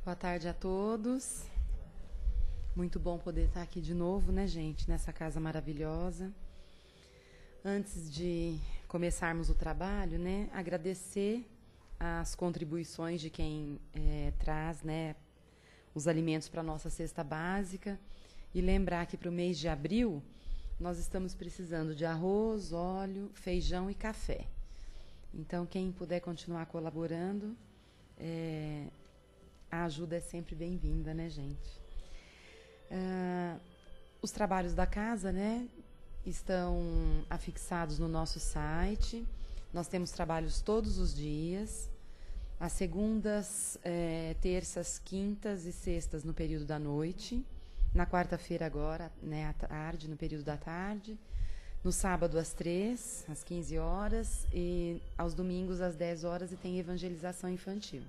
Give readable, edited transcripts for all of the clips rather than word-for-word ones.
Boa tarde a todos. Muito bom poder estar aqui de novo, né, gente, nessa casa maravilhosa. Antes de começarmos o trabalho, né, agradecer as contribuições de quem traz, né, os alimentos para a nossa cesta básica e lembrar que para o mês de abril nós estamos precisando de arroz, óleo, feijão e café. Então, quem puder continuar colaborando, a ajuda é sempre bem-vinda, né, gente? Os trabalhos da casa, né, estão afixados no nosso site. Nós temos trabalhos todos os dias, às segundas, terças, quintas e sextas no período da noite, na quarta-feira agora, né, à tarde, no período da tarde, no sábado às 3, às 15 horas e aos domingos às 10 horas e tem evangelização infantil.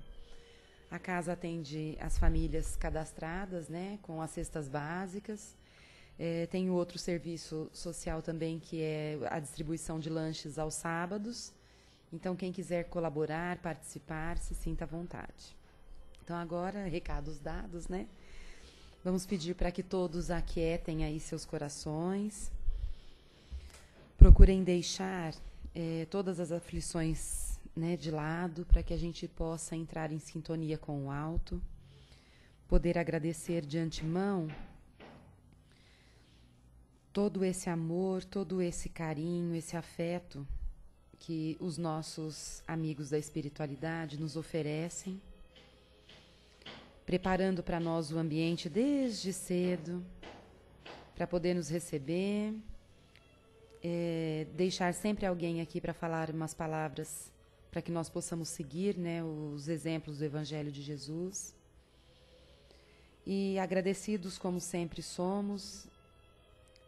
A casa atende as famílias cadastradas, né, com as cestas básicas. Tem outro serviço social também, que é a distribuição de lanches aos sábados. Então, quem quiser colaborar, participar, se sinta à vontade. Então, agora, recados dados, né? Vamos pedir para que todos aquietem aí seus corações. Procurem deixar todas as aflições, né, de lado, para que a gente possa entrar em sintonia com o alto, poder agradecer de antemão todo esse amor, todo esse carinho, esse afeto que os nossos amigos da espiritualidade nos oferecem, preparando para nós o ambiente desde cedo, para poder nos receber, deixar sempre alguém aqui para falar umas palavras para que nós possamos seguir, né, os exemplos do Evangelho de Jesus. E agradecidos como sempre somos,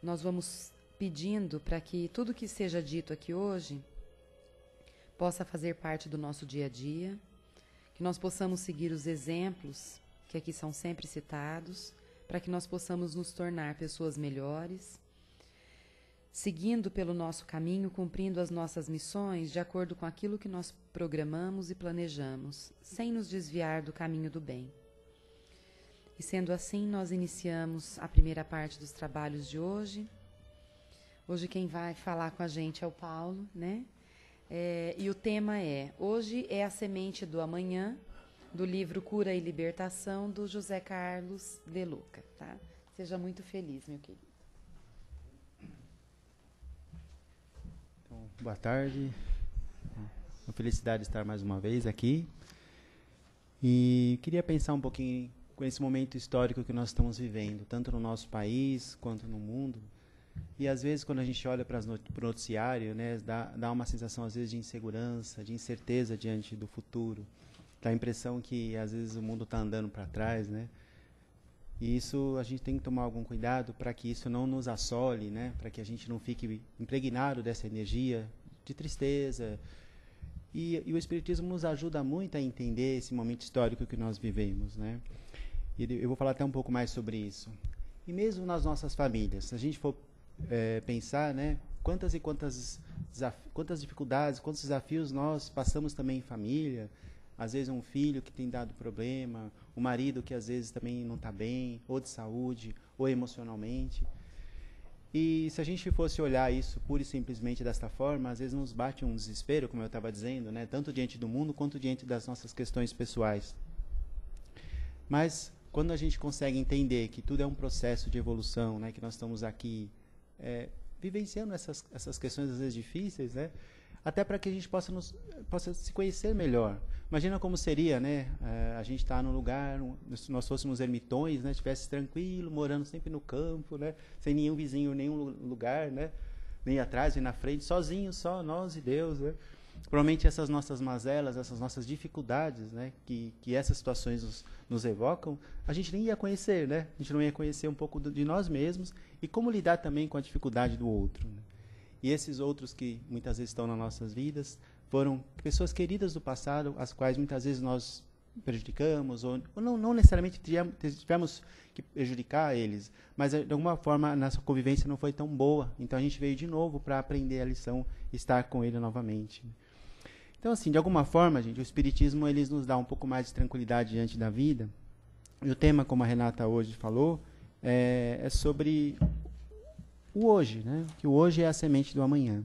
nós vamos pedindo para que tudo que seja dito aqui hoje possa fazer parte do nosso dia a dia, que nós possamos seguir os exemplos que aqui são sempre citados, para que nós possamos nos tornar pessoas melhores, seguindo pelo nosso caminho, cumprindo as nossas missões de acordo com aquilo que nós programamos e planejamos, sem nos desviar do caminho do bem. E sendo assim, nós iniciamos a primeira parte dos trabalhos de hoje. Hoje quem vai falar com a gente é o Paulo, né? E o tema hoje é a semente do amanhã, do livro Cura e Libertação, do José Carlos de Luca, tá? Seja muito feliz, meu querido. Boa tarde, uma felicidade estar mais uma vez aqui e queria pensar um pouquinho com esse momento histórico que nós estamos vivendo, tanto no nosso país quanto no mundo, e às vezes quando a gente olha para o noticiário, né, dá uma sensação às vezes de insegurança, de incerteza diante do futuro, dá a impressão que às vezes o mundo está andando para trás, né? E isso a gente tem que tomar algum cuidado para que isso não nos assole, né? Para que a gente não fique impregnado dessa energia de tristeza. E o Espiritismo nos ajuda muito a entender esse momento histórico que nós vivemos, né? E eu vou falar até um pouco mais sobre isso. E mesmo nas nossas famílias, se a gente for pensar, né? Quantas dificuldades, quantos desafios nós passamos também em família. Às vezes um filho que tem dado problema, um marido que às vezes também não está bem, ou de saúde, ou emocionalmente. E se a gente fosse olhar isso pura e simplesmente desta forma, às vezes nos bate um desespero, como eu estava dizendo, né, tanto diante do mundo quanto diante das nossas questões pessoais. Mas quando a gente consegue entender que tudo é um processo de evolução, né, que nós estamos aqui vivenciando essas questões às vezes difíceis, né, até para que a gente possa se conhecer melhor. Imagina como seria, né, a gente estar num lugar, se nós fôssemos ermitões, né, estivesse tranquilo, morando sempre no campo, né, sem nenhum vizinho, nenhum lugar, né, nem atrás, nem na frente, sozinhos, só nós e Deus, né. Provavelmente essas nossas mazelas, essas nossas dificuldades, né, que essas situações nos evocam, a gente nem ia conhecer, né, a gente não ia conhecer um pouco de nós mesmos e como lidar também com a dificuldade do outro, né. E esses outros que muitas vezes estão nas nossas vidas foram pessoas queridas do passado, as quais muitas vezes nós prejudicamos, ou não necessariamente tivemos que prejudicar eles, mas de alguma forma a nossa convivência não foi tão boa. Então a gente veio de novo para aprender a lição e estar com ele novamente. Então, assim, de alguma forma, gente, o Espiritismo ele nos dá um pouco mais de tranquilidade diante da vida, E o tema, como a Renata hoje falou, é sobre o hoje, né? Que o hoje é a semente do amanhã.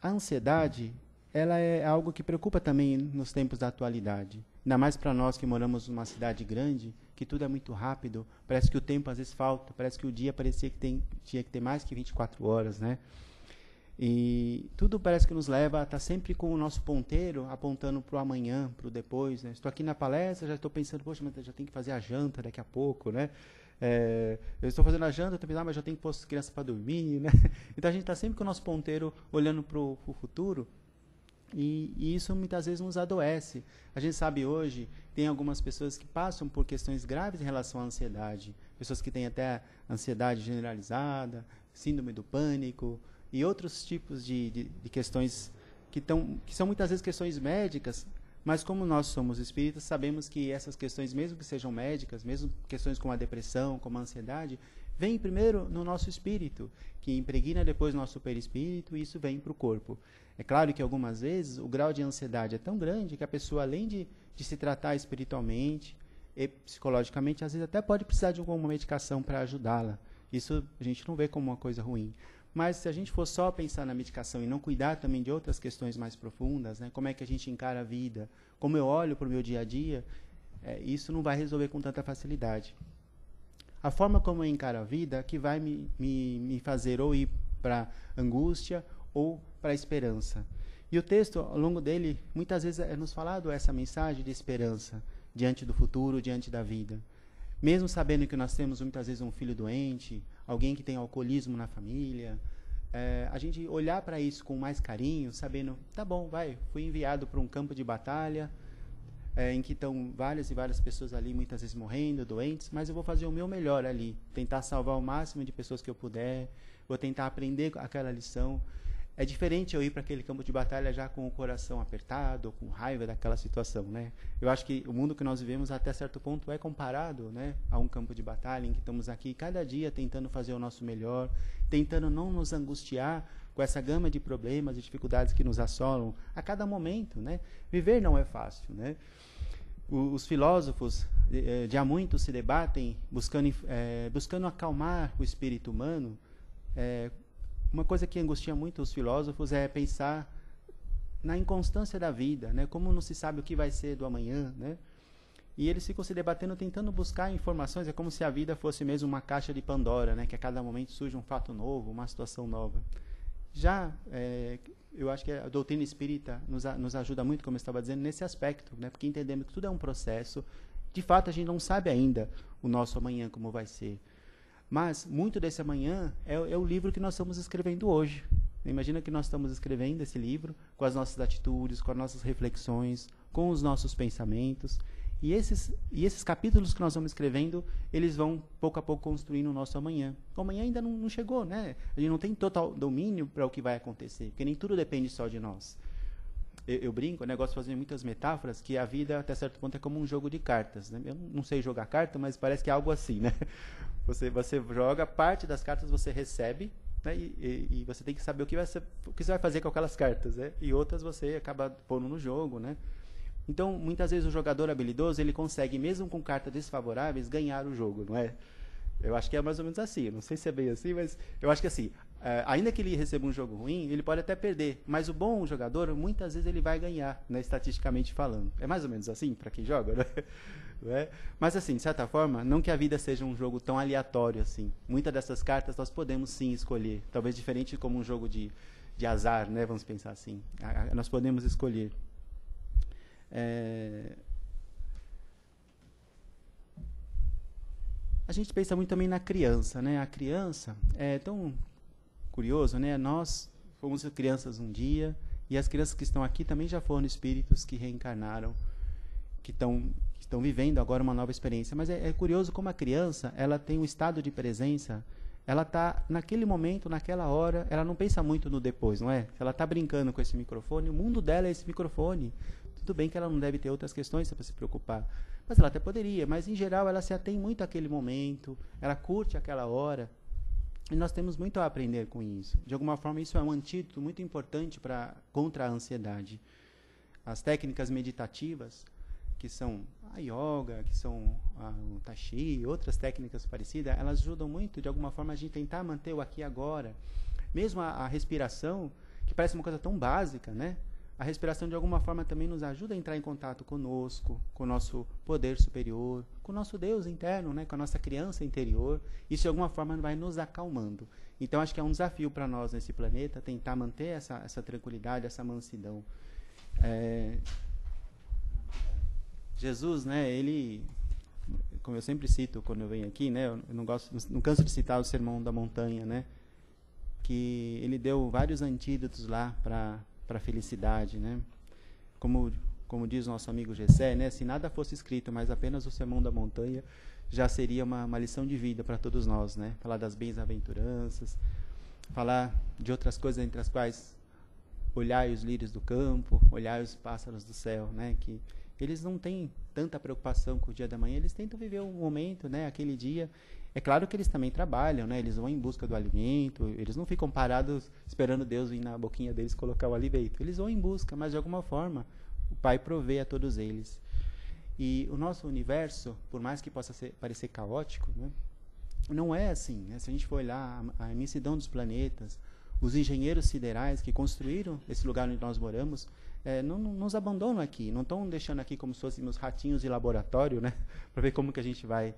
A ansiedade, ela é algo que preocupa também nos tempos da atualidade. Ainda mais para nós que moramos numa cidade grande, que tudo é muito rápido, parece que o tempo às vezes falta, parece que o dia parecia que tinha que ter mais que 24 horas, né? E tudo parece que nos leva a estar sempre com o nosso ponteiro apontando para o amanhã, para o depois, né? Estou aqui na palestra, já estou pensando, poxa, mas já tenho que fazer a janta daqui a pouco, né? Eu estou fazendo a janta, estou pensando, mas já tenho que pôr as crianças para dormir, né? Então a gente está sempre com o nosso ponteiro olhando para o futuro, e isso muitas vezes nos adoece. A gente sabe hoje, tem algumas pessoas que passam por questões graves em relação à ansiedade, pessoas que têm até ansiedade generalizada, síndrome do pânico, e outros tipos de questões que são muitas vezes questões médicas, mas como nós somos espíritas, sabemos que essas questões, mesmo que sejam médicas, mesmo questões como a depressão, como a ansiedade, vêm primeiro no nosso espírito, que impregna depois o nosso perispírito, e isso vem para o corpo. É claro que algumas vezes o grau de ansiedade é tão grande que a pessoa, além de se tratar espiritualmente e psicologicamente, às vezes até pode precisar de alguma medicação para ajudá-la. Isso a gente não vê como uma coisa ruim. Mas se a gente for só pensar na medicação e não cuidar também de outras questões mais profundas, né, como é que a gente encara a vida, como eu olho para o meu dia a dia, isso não vai resolver com tanta facilidade. A forma como eu encaro a vida que vai me fazer ou ir para angústia ou para a esperança. E o texto, ao longo dele, muitas vezes é nos falado essa mensagem de esperança diante do futuro, diante da vida. Mesmo sabendo que nós temos muitas vezes um filho doente, alguém que tem alcoolismo na família, a gente olhar para isso com mais carinho, sabendo, tá bom, fui enviado para um campo de batalha, em que estão várias e várias pessoas ali, muitas vezes morrendo, doentes, mas eu vou fazer o meu melhor ali, tentar salvar o máximo de pessoas que eu puder, vou tentar aprender aquela lição. É diferente eu ir para aquele campo de batalha já com o coração apertado, ou com raiva daquela situação, né? Eu acho que o mundo que nós vivemos até certo ponto é comparado, né, a um campo de batalha em que estamos aqui cada dia tentando fazer o nosso melhor, tentando não nos angustiar com essa gama de problemas e dificuldades que nos assolam a cada momento, né? Viver não é fácil, né? Os filósofos de há muito se debatem buscando acalmar o espírito humano. Uma coisa que angustia muito os filósofos é pensar na inconstância da vida, né? Como não se sabe o que vai ser do amanhã, né? E eles ficam se debatendo, tentando buscar informações. É como se a vida fosse mesmo uma caixa de Pandora, né? Que a cada momento surge um fato novo, uma situação nova. Já, eu acho que a doutrina espírita nos ajuda muito, como eu estava dizendo, nesse aspecto, né? Porque entendemos que tudo é um processo. De fato, a gente não sabe ainda o nosso amanhã como vai ser. Mas muito desse amanhã é o livro que nós estamos escrevendo hoje. Imagina que nós estamos escrevendo esse livro com as nossas atitudes, com as nossas reflexões, com os nossos pensamentos. E esses capítulos que nós vamos escrevendo, eles vão pouco a pouco construindo o nosso amanhã. O amanhã ainda não chegou, né? A gente não tem total domínio para o que vai acontecer, porque nem tudo depende só de nós. Eu brinco, eu gosto de fazer muitas metáforas, que a vida, até certo ponto, é como um jogo de cartas, né? Eu não sei jogar carta, mas parece que é algo assim, né? Você joga, parte das cartas você recebe, né? E você tem que saber o que você vai fazer com aquelas cartas, né? E outras você acaba pondo no jogo, né? Então, muitas vezes o jogador habilidoso, ele consegue, mesmo com cartas desfavoráveis, ganhar o jogo, não é? Eu acho que é mais ou menos assim. Eu não sei se é bem assim, mas eu acho que assim, ainda que ele receba um jogo ruim, ele pode até perder. Mas o bom jogador, muitas vezes ele vai ganhar, né, estatisticamente falando. É mais ou menos assim para quem joga, né? Não é? Mas assim, de certa forma, não que a vida seja um jogo tão aleatório assim. Muitas dessas cartas nós podemos sim escolher. Talvez diferente como um jogo de azar, né? Vamos pensar assim. Nós podemos escolher. A gente pensa muito também na criança, né? A criança é tão curioso, né? Nós fomos crianças um dia, e as crianças que estão aqui também já foram espíritos que reencarnaram, que estão vivendo agora uma nova experiência. Mas é curioso como a criança, ela tem um estado de presença, ela está naquele momento, naquela hora, ela não pensa muito no depois, não é? Ela está brincando com esse microfone, o mundo dela é esse microfone. Tudo bem que ela não deve ter outras questões para se preocupar, mas ela até poderia, mas em geral ela se atém muito àquele momento, ela curte aquela hora, e nós temos muito a aprender com isso. De alguma forma, isso é um antídoto muito importante contra a ansiedade. As técnicas meditativas, que são a yoga, que são o tai chi, outras técnicas parecidas, elas ajudam muito, de alguma forma, a gente tentar manter o aqui e agora. Mesmo a respiração, que parece uma coisa tão básica, né? A respiração, de alguma forma, também nos ajuda a entrar em contato conosco, com o nosso poder superior, com o nosso Deus interno, né? Com a nossa criança interior. Isso, de alguma forma, vai nos acalmando. Então, acho que é um desafio para nós nesse planeta tentar manter essa tranquilidade, essa mansidão. Jesus, né? Ele, como eu sempre cito quando eu venho aqui, né? Eu não canso de citar o Sermão da Montanha, né? Que ele deu vários antídotos lá para a felicidade, né? Como diz o nosso amigo Gessé, né? Se nada fosse escrito, mas apenas o Sermão da Montanha, já seria uma lição de vida para todos nós, né? Falar das bem-aventuranças, falar de outras coisas, entre as quais olhai os lírios do campo, olhai os pássaros do céu, né? Que eles não têm tanta preocupação com o dia da manhã, eles tentam viver o momento, né? Aquele dia. É claro que eles também trabalham, né? Eles vão em busca do alimento, eles não ficam parados esperando Deus vir na boquinha deles colocar o alimento. Eles vão em busca, mas de alguma forma o Pai provê a todos eles. E o nosso universo, por mais que possa parecer caótico, né? Não é assim, né? Se a gente for olhar a imensidão dos planetas, os engenheiros siderais que construíram esse lugar onde nós moramos, não nos abandonam aqui, não estão deixando aqui como se fôssemos ratinhos de laboratório, né? Para ver como que a gente vai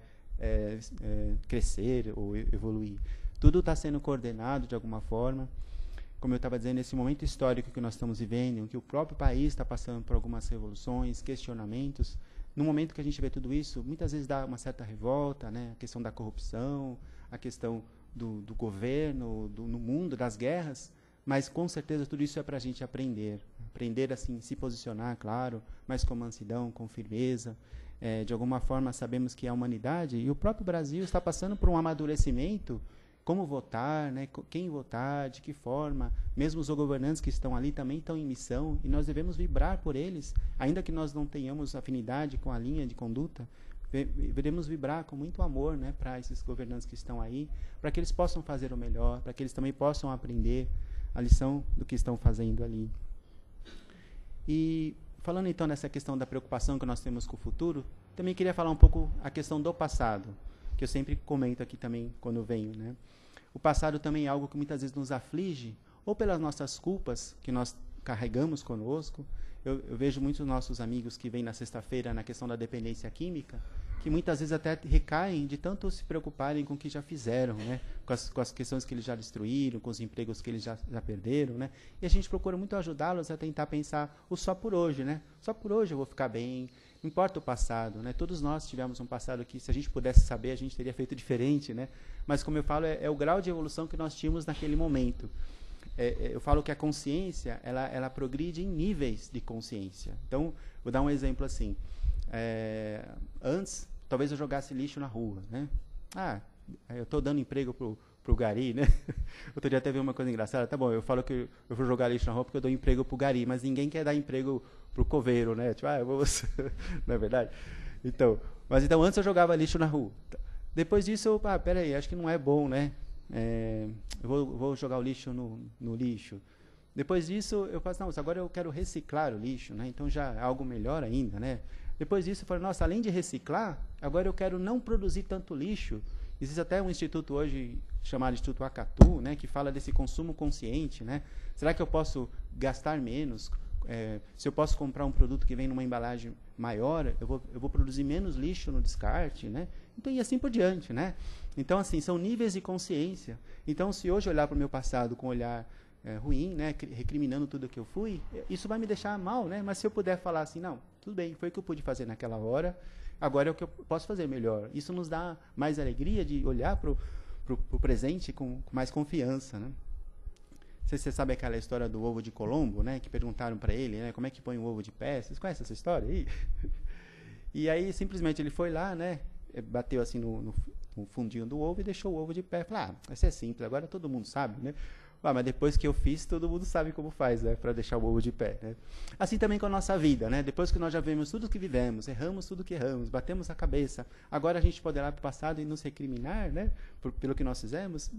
crescer ou evoluir. Tudo está sendo coordenado de alguma forma. Como eu estava dizendo, nesse momento histórico que nós estamos vivendo, em que o próprio país está passando por algumas revoluções, questionamentos, no momento que a gente vê tudo isso, muitas vezes dá uma certa revolta, né? A questão da corrupção, a questão do governo, no mundo, das guerras, mas com certeza tudo isso é para a gente aprender, assim, se posicionar, claro, mas com mansidão, com firmeza. De alguma forma sabemos que a humanidade e o próprio Brasil está passando por um amadurecimento, como votar, né? Quem votar, de que forma, mesmo os governantes que estão ali também estão em missão e nós devemos vibrar por eles, ainda que nós não tenhamos afinidade com a linha de conduta, devemos vibrar com muito amor, né, para esses governantes que estão aí, para que eles possam fazer o melhor, para que eles também possam aprender a lição do que estão fazendo ali. E falando então nessa questão da preocupação que nós temos com o futuro, também queria falar um pouco a questão do passado, que eu sempre comento aqui também quando venho, né? O passado também é algo que muitas vezes nos aflige, ou pelas nossas culpas que nós carregamos conosco. Eu vejo muitos nossos amigos que vêm na sexta-feira na questão da dependência química, que muitas vezes até recaem de tanto se preocuparem com o que já fizeram, né? Com as questões que eles já destruíram, com os empregos que eles já perderam, né? E a gente procura muito ajudá-los a tentar pensar o só por hoje, né? Só por hoje eu vou ficar bem, não importa o passado, né? Todos nós tivemos um passado que, se a gente pudesse saber, a gente teria feito diferente, né? Mas, como eu falo, é o grau de evolução que nós tínhamos naquele momento. Eu falo que a consciência, ela progride em níveis de consciência. Então, vou dar um exemplo assim. Antes, talvez eu jogasse lixo na rua, né? Eu estou dando emprego pro gari, né? Outro dia até vi uma coisa engraçada. Tá bom, eu falo que eu vou jogar lixo na rua porque eu dou emprego pro gari, mas ninguém quer dar emprego pro coveiro, né? Tipo, eu vou... Não é verdade? Então, antes eu jogava lixo na rua. Depois disso, peraí, acho que não é bom, né? Eu vou jogar o lixo no lixo. Depois disso, eu faço, agora eu quero reciclar o lixo, né? Então já é algo melhor ainda, né? Depois disso, eu falei, além de reciclar, agora eu quero não produzir tanto lixo. Existe até um instituto hoje chamado Instituto Acatu, né? Que fala desse consumo consciente, né? Será que eu posso gastar menos? Se eu posso comprar um produto que vem numa embalagem maior, eu vou produzir menos lixo no descarte, né? Então, e assim por diante, né? Então, assim, são níveis de consciência. Então, se hoje olhar para o meu passado com um olhar ruim, né, recriminando tudo que eu fui, isso vai me deixar mal, né? Mas se eu puder falar assim, não, tudo bem, foi o que eu pude fazer naquela hora, agora é o que eu posso fazer melhor. Isso nos dá mais alegria de olhar para o presente com mais confiança, né? Não sei se você sabe aquela história do ovo de Colombo, né? Que perguntaram para ele, né? Como é que põe um ovo de pé? Vocês conhecem essa história aí? E aí, simplesmente, ele foi lá, né? Bateu assim no fundinho do ovo e deixou o ovo de pé. Falou, isso é simples, agora todo mundo sabe, né? Mas depois que eu fiz, todo mundo sabe como faz, né? Para deixar o ovo de pé, né? Assim também com a nossa vida, né? Depois que nós já vimos tudo que vivemos, erramos tudo que erramos, batemos a cabeça, agora a gente pode olhar para o passado e nos recriminar, né? Pelo que nós fizemos.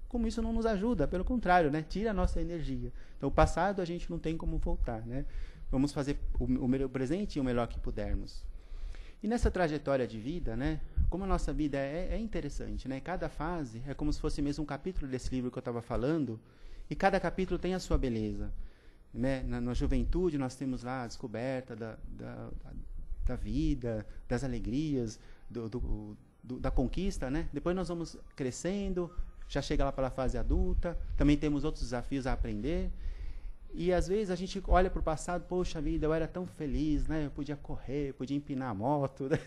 Como isso não nos ajuda, pelo contrário, né? Tira a nossa energia. Então, o passado a gente não tem como voltar, né? Vamos fazer o presente e o melhor que pudermos. E nessa trajetória de vida, né, como a nossa vida é interessante, né? Cada fase é como se fosse mesmo um capítulo desse livro que eu estava falando, e cada capítulo tem a sua beleza. Né? Na juventude nós temos lá a descoberta da vida, das alegrias, da conquista, né? Depois nós vamos crescendo, já chega lá para a fase adulta, também temos outros desafios a aprender. E às vezes a gente olha para o passado, poxa vida, eu era tão feliz, né? Eu podia correr, eu podia empinar a moto, né?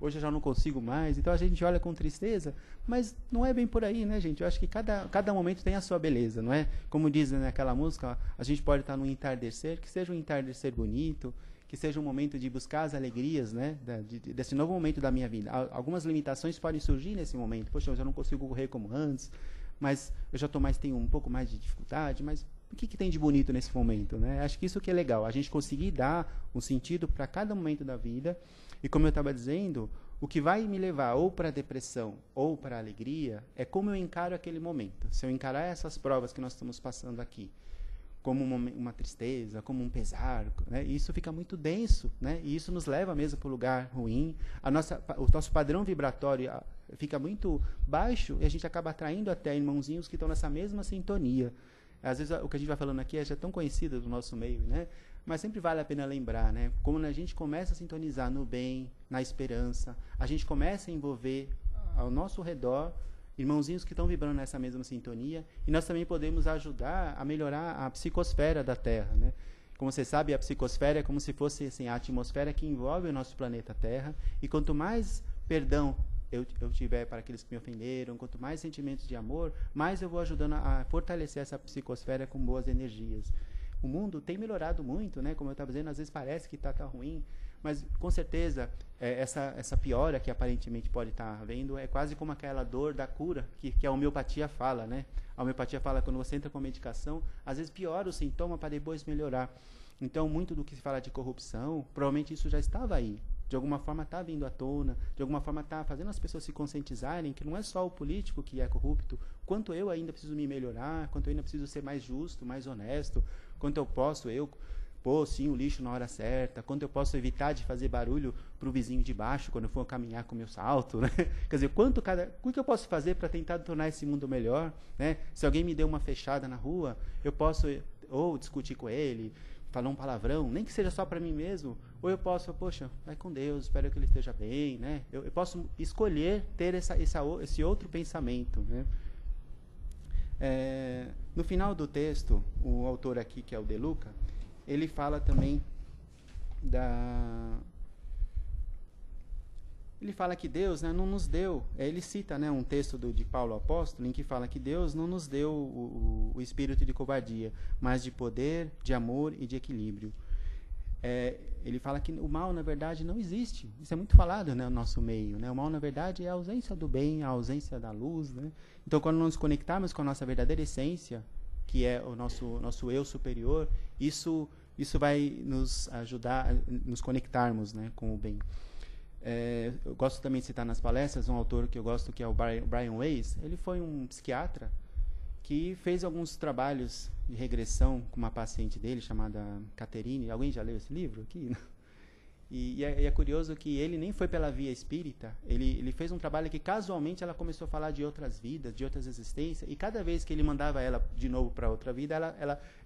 Hoje eu já não consigo mais. Então a gente olha com tristeza, mas não é bem por aí, né, gente? Eu acho que cada momento tem a sua beleza, não é? Como dizem naquela música, a gente pode estar num entardecer, que seja um entardecer bonito, que seja um momento de buscar as alegrias, né? Desse novo momento da minha vida. Algumas limitações podem surgir nesse momento. Poxa, eu já não consigo correr como antes, mas eu já tenho um pouco mais de dificuldade, mas o que tem de bonito nesse momento, né? Acho que isso que é legal, a gente conseguir dar um sentido para cada momento da vida. E como eu estava dizendo, o que vai me levar ou para a depressão ou para a alegria é como eu encaro aquele momento. Se eu encarar essas provas que nós estamos passando aqui como uma tristeza, como um pesar, né? Isso fica muito denso, né? E isso nos leva mesmo para o lugar ruim. O nosso padrão vibratório fica muito baixo e a gente acaba atraindo até irmãozinhos que estão nessa mesma sintonia. Às vezes o que a gente vai falando aqui é já tão conhecido do nosso meio, né? Mas sempre vale a pena lembrar, né? Como a gente começa a sintonizar no bem, na esperança, a gente começa a envolver ao nosso redor irmãozinhos que estão vibrando nessa mesma sintonia, e nós também podemos ajudar a melhorar a psicosfera da Terra, né? Como você sabe, a psicosfera é como se fosse assim, a atmosfera que envolve o nosso planeta Terra, e quanto mais perdão eu tiver para aqueles que me ofenderam, quanto mais sentimentos de amor, mais eu vou ajudando a fortalecer essa psicosfera com boas energias. O mundo tem melhorado muito, né? Como eu estava dizendo, às vezes parece que está ruim, mas com certeza essa piora que aparentemente pode estar havendo é quase como aquela dor da cura que a homeopatia fala, né? A homeopatia fala que quando você entra com medicação, às vezes piora o sintoma para depois melhorar. Então, muito do que se fala de corrupção, provavelmente isso já estava aí. De alguma forma está vindo à tona, de alguma forma está fazendo as pessoas se conscientizarem que não é só o político que é corrupto, quanto eu ainda preciso me melhorar, quanto eu ainda preciso ser mais justo, mais honesto, quanto eu posso pôr sim o lixo na hora certa, quanto eu posso evitar de fazer barulho para o vizinho de baixo quando eu for caminhar com o meu salto, né? Quer dizer, o que eu posso fazer para tentar tornar esse mundo melhor, né? Se alguém me deu uma fechada na rua, eu posso ou discutir com ele, falar um palavrão, nem que seja só para mim mesmo, ou eu posso, poxa, vai com Deus, espero que ele esteja bem, né? Eu posso escolher ter esse outro pensamento, né? No final do texto, o autor aqui, que é o De Luca, ele fala também ele fala que Deus, né, não nos deu, ele cita, né, um texto de Paulo Apóstolo, em que fala que Deus não nos deu o espírito de covardia, mas de poder, de amor e de equilíbrio. Ele fala que o mal, na verdade, não existe. Isso é muito falado, né, no nosso meio, né? O mal, na verdade, é a ausência do bem, a ausência da luz, né? Então, quando nos conectarmos com a nossa verdadeira essência, que é o nosso eu superior, isso vai nos ajudar a nos conectarmos, né, com o bem. Eu gosto também de citar nas palestras um autor que eu gosto, que é o Brian Weiss. Ele foi um psiquiatra que fez alguns trabalhos de regressão com uma paciente dele chamada Caterine. Alguém já leu esse livro aqui? E é curioso que ele nem foi pela via espírita. Ele fez um trabalho que casualmente ela começou a falar de outras vidas, de outras existências, e cada vez que ele mandava ela de novo para outra vida,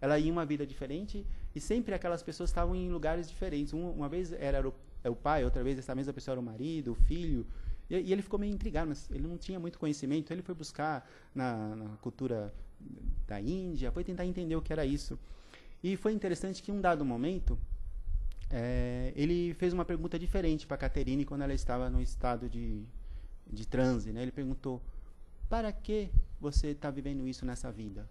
ela ia em uma vida diferente, e sempre aquelas pessoas estavam em lugares diferentes. Uma vez era o pai, outra vez essa mesma pessoa era o marido, o filho, e ele ficou meio intrigado, mas ele não tinha muito conhecimento. Ele foi buscar na cultura da Índia, foi tentar entender o que era isso. E foi interessante que em um dado momento ele fez uma pergunta diferente para a Caterine quando ela estava no estado de transe, né? Ele perguntou: para que você está vivendo isso nessa vida?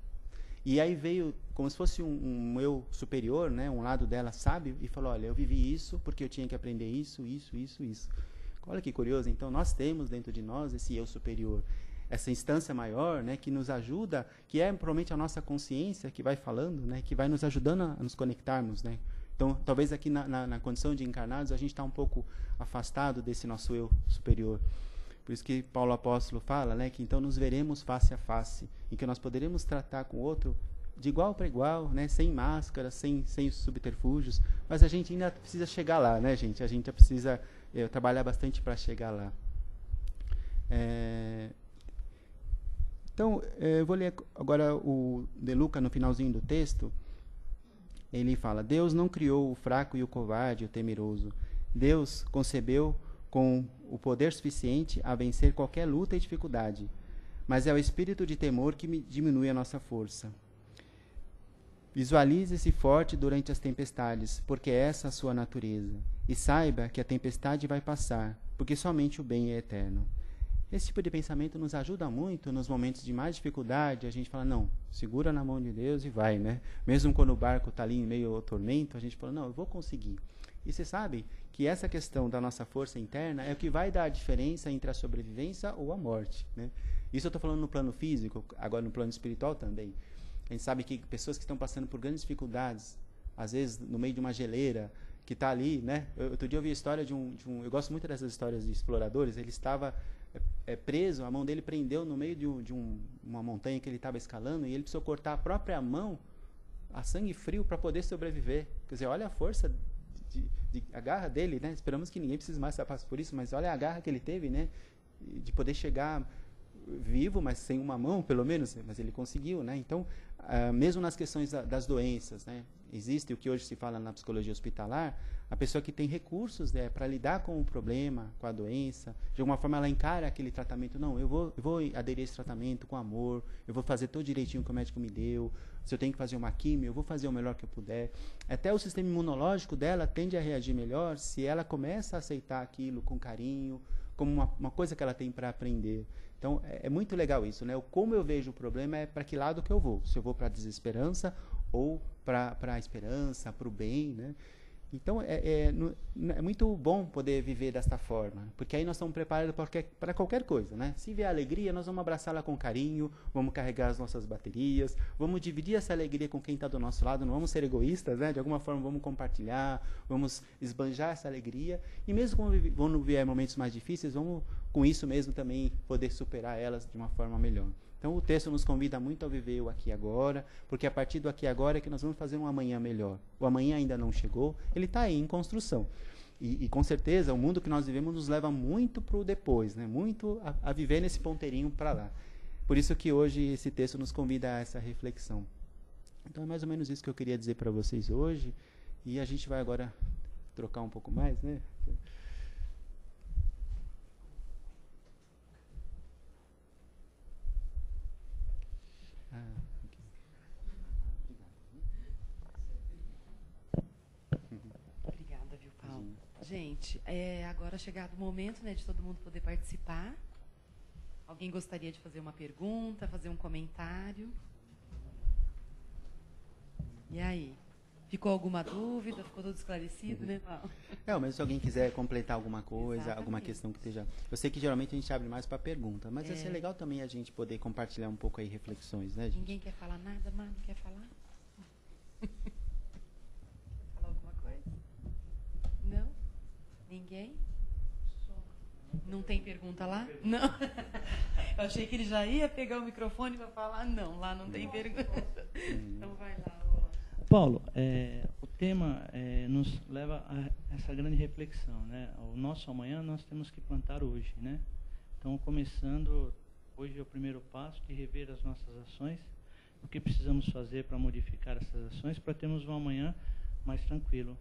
E aí veio como se fosse um eu superior, né? Um lado dela sábio, e falou: olha, eu vivi isso porque eu tinha que aprender isso. Olha que curioso. Então nós temos dentro de nós esse eu superior, essa instância maior, né, que nos ajuda, que é provavelmente a nossa consciência que vai falando, né, que vai nos ajudando a nos conectarmos, né? Então, talvez aqui na condição de encarnados, a gente está um pouco afastado desse nosso eu superior. Por isso que Paulo Apóstolo fala, né, que então nos veremos face a face, em que nós poderemos tratar com o outro de igual para igual, né, sem máscara, sem subterfúgios, mas a gente ainda precisa chegar lá, né, gente? A gente precisa eu trabalhar bastante para chegar lá. Então, eu vou ler agora o De Luca, no finalzinho do texto. Ele fala: Deus não criou o fraco e o covarde, o temeroso. Deus concebeu com o poder suficiente a vencer qualquer luta e dificuldade. Mas é o espírito de temor que diminui a nossa força. Visualize-se forte durante as tempestades, porque essa é a sua natureza. E saiba que a tempestade vai passar, porque somente o bem é eterno. Esse tipo de pensamento nos ajuda muito nos momentos de mais dificuldade. A gente fala, não, segura na mão de Deus e vai, né? Mesmo quando o barco está ali em meio ao tormento, a gente fala, não, eu vou conseguir. E você sabe que essa questão da nossa força interna é o que vai dar a diferença entre a sobrevivência ou a morte, né? Isso eu estou falando no plano físico, agora no plano espiritual também. A gente sabe que pessoas que estão passando por grandes dificuldades, às vezes no meio de uma geleira, que está ali, né? Outro dia eu vi a história de um... Eu gosto muito dessas histórias de exploradores. Ele estava preso, a mão dele prendeu no meio de uma montanha que ele estava escalando e ele precisou cortar a própria mão a sangue frio para poder sobreviver. Quer dizer, olha a força, a garra dele, né? Esperamos que ninguém precise mais passar por isso, mas olha a garra que ele teve, né? De poder chegar vivo, mas sem uma mão, pelo menos, mas ele conseguiu, né? Então, mesmo nas questões das doenças, né? Existe o que hoje se fala na psicologia hospitalar, a pessoa que tem recursos, né, para lidar com o problema, com a doença, de alguma forma ela encara aquele tratamento, não, eu vou aderir a esse tratamento com amor, eu vou fazer todo direitinho que o médico me deu, se eu tenho que fazer uma quimio, eu vou fazer o melhor que eu puder. Até o sistema imunológico dela tende a reagir melhor se ela começa a aceitar aquilo com carinho, como uma coisa que ela tem para aprender. Então, é muito legal isso, né? Como eu vejo o problema é para que lado que eu vou. Se eu vou para a desesperança ou para a esperança, para o bem, né? Então, é muito bom poder viver desta forma, porque aí nós estamos preparados para qualquer coisa, né? Se vier alegria, nós vamos abraçá-la com carinho, vamos carregar as nossas baterias, vamos dividir essa alegria com quem está do nosso lado, não vamos ser egoístas, né? De alguma forma vamos compartilhar, vamos esbanjar essa alegria, e mesmo quando vier momentos mais difíceis, vamos com isso mesmo também poder superar elas de uma forma melhor. Então o texto nos convida muito a viver o aqui e agora, porque a partir do aqui e agora é que nós vamos fazer um amanhã melhor. O amanhã ainda não chegou, ele está aí em construção. E com certeza o mundo que nós vivemos nos leva muito para o depois, né? Muito a viver nesse ponteirinho para lá. Por isso que hoje esse texto nos convida a essa reflexão. Então é mais ou menos isso que eu queria dizer para vocês hoje, e a gente vai agora trocar um pouco mais, né? Obrigada, viu, Paulo? Gente, agora é chegado o momento, né, de todo mundo poder participar. Alguém gostaria de fazer uma pergunta, fazer um comentário? E aí? Ficou alguma dúvida? Ficou tudo esclarecido, né, Paulo? Não, mas se alguém quiser completar alguma coisa, Exatamente. alguma questão que esteja... Eu sei que geralmente a gente abre mais para pergunta, mas vai ser legal também a gente poder compartilhar um pouco aí reflexões, né, gente? Ninguém quer falar nada, Mano? Quer falar? Quer falar alguma coisa? Não? Ninguém? Não tem pergunta lá? Não. Eu achei que ele já ia pegar o microfone para falar. Não, lá não tem pergunta. Então vai lá. Paulo, o tema nos leva a essa grande reflexão, né? O nosso amanhã nós temos que plantar hoje, né? Então, começando, hoje é o primeiro passo de rever as nossas ações, o que precisamos fazer para modificar essas ações, para termos um amanhã mais tranquilo,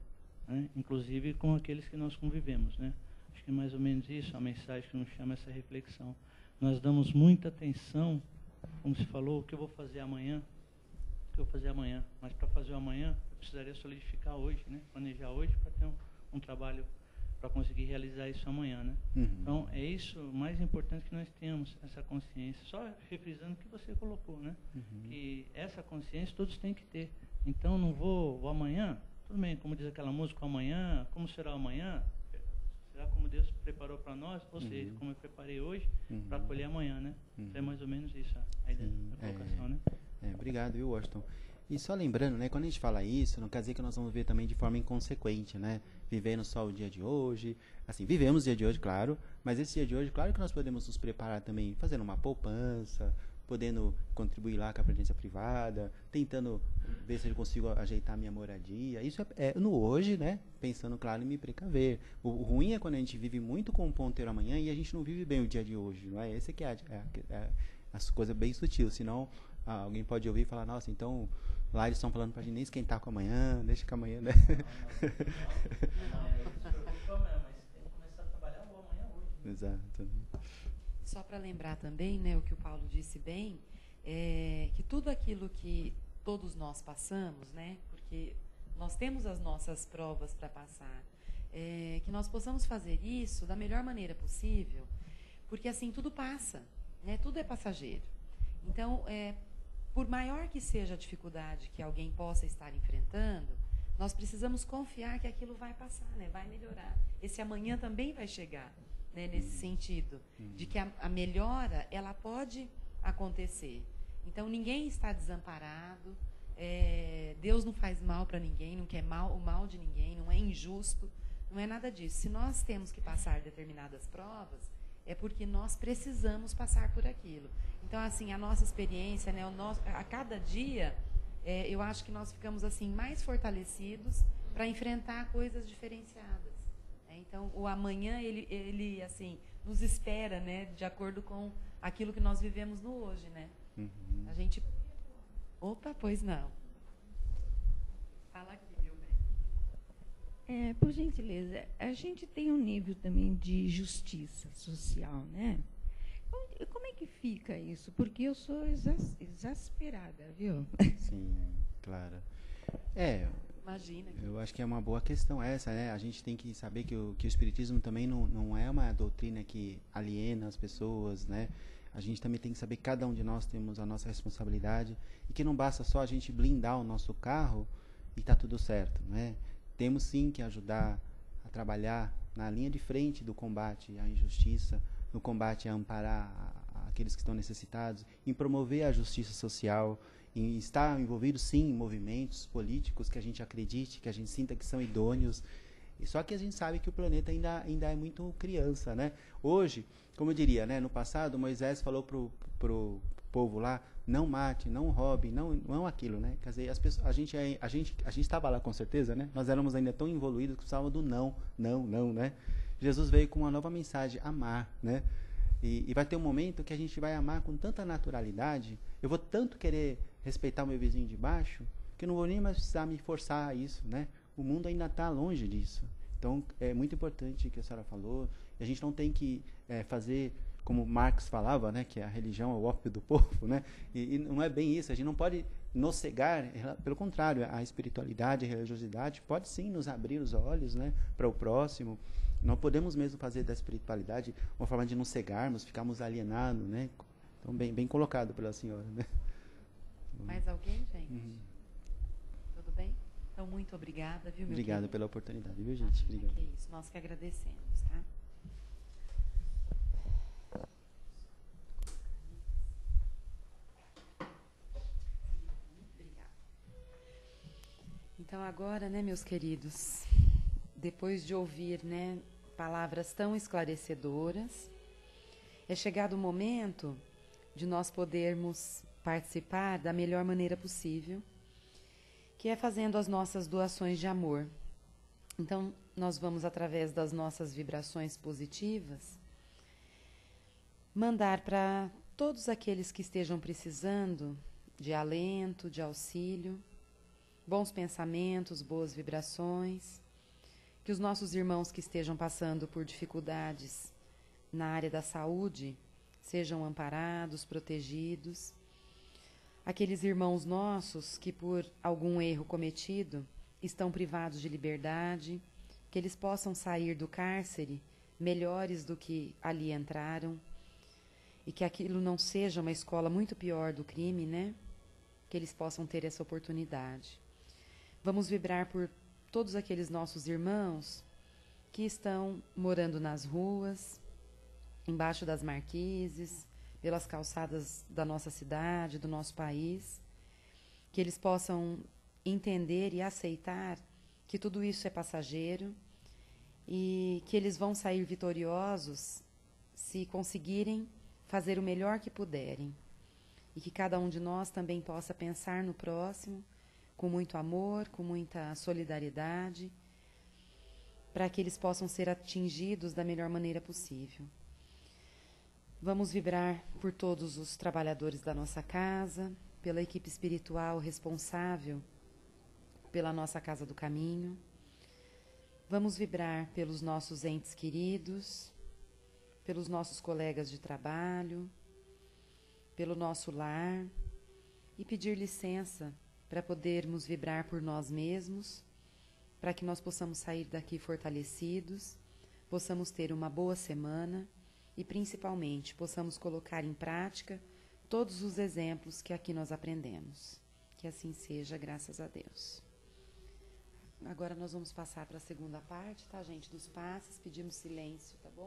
né? Inclusive com aqueles que nós convivemos, né? Acho que é mais ou menos isso, a mensagem que nos chama essa reflexão. Nós damos muita atenção, como se falou, o que eu vou fazer amanhã, mas para fazer o amanhã eu precisaria solidificar hoje, né? Planejar hoje para ter um trabalho para conseguir realizar isso amanhã, né? Então é isso o mais importante que nós temos, essa consciência, só refrisando o que você colocou, né? Que essa consciência todos têm que ter. Então não vou amanhã, tudo bem, como diz aquela música, amanhã, como será o amanhã? Será como Deus preparou para nós, ou seja, como eu preparei hoje para colher amanhã, né? Então é mais ou menos isso a ideia da colocação, né? Obrigado, viu, Washington? E só lembrando, né, quando a gente fala isso, não quer dizer que nós vamos viver também de forma inconsequente, né? Vivendo só o dia de hoje. Assim, vivemos o dia de hoje, claro, mas esse dia de hoje, claro que nós podemos nos preparar também fazendo uma poupança, podendo contribuir lá com a previdência privada, tentando ver se eu consigo ajeitar a minha moradia. Isso é no hoje, né? Pensando, claro, em me precaver. O ruim é quando a gente vive muito com o ponteiro amanhã e a gente não vive bem o dia de hoje, não é? Esse que é as coisas bem sutil, senão alguém pode ouvir e falar, nossa, então lá eles estão falando pra gente nem esquentar com amanhã, deixa que amanhã, né? Exato. Só para lembrar também, né, o que o Paulo disse bem, que tudo aquilo que todos nós passamos, né, porque nós temos as nossas provas para passar, que nós possamos fazer isso da melhor maneira possível, porque assim tudo passa, né, tudo é passageiro. Então, por maior que seja a dificuldade que alguém possa estar enfrentando, nós precisamos confiar que aquilo vai passar, né, vai melhorar. Esse amanhã também vai chegar. Né, nesse sentido, de que a melhora, ela pode acontecer. Então, ninguém está desamparado, Deus não faz mal para ninguém, não quer o mal de ninguém, não é injusto, não é nada disso. Se nós temos que passar determinadas provas, é porque nós precisamos passar por aquilo. Então, assim, a nossa experiência, né, a cada dia, eu acho que nós ficamos assim mais fortalecidos para enfrentar coisas diferenciadas. Então, o amanhã, ele assim, nos espera, né, de acordo com aquilo que nós vivemos no hoje, né? Uhum. A gente... Opa, pois não. Fala aqui, meu bem. Por gentileza, a gente tem um nível também de justiça social, né? Como é que fica isso? Porque eu sou exasperada, viu? Sim, claro. Imagina. Eu acho que é uma boa questão essa, né? A gente tem que saber que o Espiritismo também não é uma doutrina que aliena as pessoas, né? A gente também tem que saber que cada um de nós temos a nossa responsabilidade e que não basta só a gente blindar o nosso carro e tá tudo certo, né? Temos sim que ajudar a trabalhar na linha de frente do combate à injustiça, no combate a amparar aqueles que estão necessitados, em promover a justiça social, em estar envolvido, sim, em movimentos políticos que a gente acredite, que a gente sinta que são idôneos. E só que a gente sabe que o planeta ainda é muito criança, né? Hoje, como eu diria, né, no passado, Moisés falou pro povo lá, não mate, não roube, não aquilo, né? Quer dizer, as pessoas, a gente estava lá com certeza, né? Nós éramos ainda tão evoluídos que precisavam do não, né? Jesus veio com uma nova mensagem, amar, né? E vai ter um momento que a gente vai amar com tanta naturalidade, eu vou tanto querer respeitar o meu vizinho de baixo, que eu não vou nem mais precisar me forçar a isso, né? O mundo ainda está longe disso. Então, é muito importante o que a senhora falou. A gente não tem que fazer, como Marx falava, né? Que a religião é o ópio do povo, né? E não é bem isso. A gente não pode nos cegar. Pelo contrário, a espiritualidade, a religiosidade pode sim nos abrir os olhos, né? Para o próximo. Não podemos mesmo fazer da espiritualidade uma forma de nos cegarmos, ficarmos alienados, né? Então, bem colocado pela senhora, né? Mais alguém, gente? Uhum. Tudo bem? Então, muito obrigada, viu, meu Obrigado querido? pela oportunidade, viu, gente? Obrigado. Que isso, nós que agradecemos, tá? Obrigada. Então, agora, né, meus queridos, depois de ouvir, né, palavras tão esclarecedoras, é chegado o momento de nós podermos participar da melhor maneira possível, que é fazendo as nossas doações de amor. Então, nós vamos, através das nossas vibrações positivas, mandar para todos aqueles que estejam precisando de alento, de auxílio, bons pensamentos, boas vibrações, que os nossos irmãos que estejam passando por dificuldades na área da saúde sejam amparados, protegidos. Aqueles irmãos nossos que, por algum erro cometido, estão privados de liberdade, que eles possam sair do cárcere melhores do que ali entraram, e que aquilo não seja uma escola muito pior do crime, né? Que eles possam ter essa oportunidade. Vamos vibrar por todos aqueles nossos irmãos que estão morando nas ruas, embaixo das marquises, pelas calçadas da nossa cidade, do nosso país, que eles possam entender e aceitar que tudo isso é passageiro e que eles vão sair vitoriosos se conseguirem fazer o melhor que puderem. e que cada um de nós também possa pensar no próximo com muito amor, com muita solidariedade, para que eles possam ser atingidos da melhor maneira possível. Vamos vibrar por todos os trabalhadores da nossa casa, pela equipe espiritual responsável pela nossa Casa do Caminho. Vamos vibrar pelos nossos entes queridos, pelos nossos colegas de trabalho, pelo nosso lar e pedir licença para podermos vibrar por nós mesmos, para que nós possamos sair daqui fortalecidos, possamos ter uma boa semana e, principalmente, possamos colocar em prática todos os exemplos que aqui nós aprendemos. Que assim seja, graças a Deus. Agora nós vamos passar para a segunda parte, tá, gente, dos passes. Pedimos silêncio, tá bom?